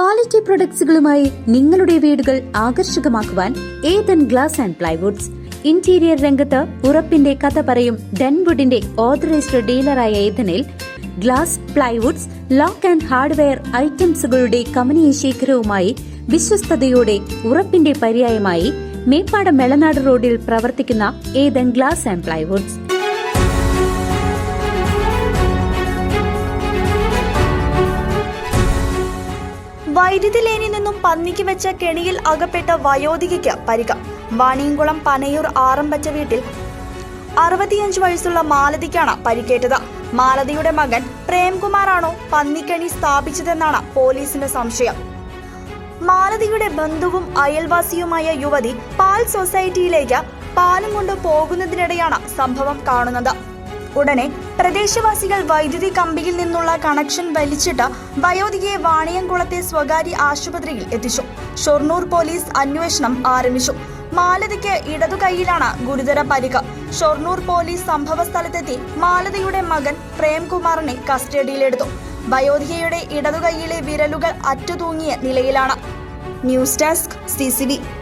Quality പ്രൊഡക്ട്സുകളുമായി നിങ്ങളുടെ വീടുകൾ ആകർഷകമാക്കുവാൻ Ethan glass and plywoods. Interior രംഗത്ത് ഉറപ്പിന്റെ കഥ പറയും ഡെൻവുഡിന്റെ ഓതറൈസ്ഡ് ഡീലറായ ഏതനിൽ glass, plywoods, lock and hardware ഐറ്റംസുകളുടെ കമനീയ ശേഖരവുമായി വിശ്വസ്തയോടെ ഉറപ്പിന്റെ പര്യായമായി മേപ്പാടം മെളനാട് റോഡിൽ പ്രവർത്തിക്കുന്ന ഏതൻ ഗ്ലാസ് ആൻഡ് പ്ലൈവുഡ്സ്. വൈദ്യുതി ലൈനിൽ നിന്നും പന്നിക്ക് വെച്ച കെണിയിൽ അകപ്പെട്ട വയോധികയ്ക്ക് പരിക്ക്. വാണിയംകുളം പനയൂർ ആറമ്പറ്റ വീട്ടിൽ 65 വയസ്സുള്ള മാലതിക്കാണ് പരിക്കേറ്റത്. മാലതിയുടെ മകൻ പ്രേംകുമാറാണോ പന്നിക്കണി സ്ഥാപിച്ചതെന്നാണ് പോലീസിന്റെ സംശയം. മാലതിയുടെ ബന്ധുവും അയൽവാസിയുമായ യുവതി പാൽ സൊസൈറ്റിയിലേക്ക് പാലും കൊണ്ട് പോകുന്നതിനിടെയാണ് സംഭവം കാണുന്നത്. ഉടനെ പ്രദേശവാസികൾ വൈദ്യുതി കമ്പിയിൽ നിന്നുള്ള കണക്ഷൻ വലിച്ചിട്ട് വയോധികയെ വാണിയംകുളത്തെ സ്വകാര്യ ആശുപത്രിയിൽ എത്തിച്ചു. ഷൊർണൂർ പോലീസ് അന്വേഷണം ആരംഭിച്ചു. മാലതിക്ക് ഇടതുകൈയിലാണ് ഗുരുതര പരിക്ക്. ഷൊർണൂർ പോലീസ് സംഭവസ്ഥലത്തെത്തി മാലതിയുടെ മകൻ പ്രേംകുമാറിനെ കസ്റ്റഡിയിലെടുത്തു. വയോധികയുടെ ഇടതുകൈയിലെ വിരലുകൾ അറ്റുതൂങ്ങിയ നിലയിലാണ്. News desk CCV.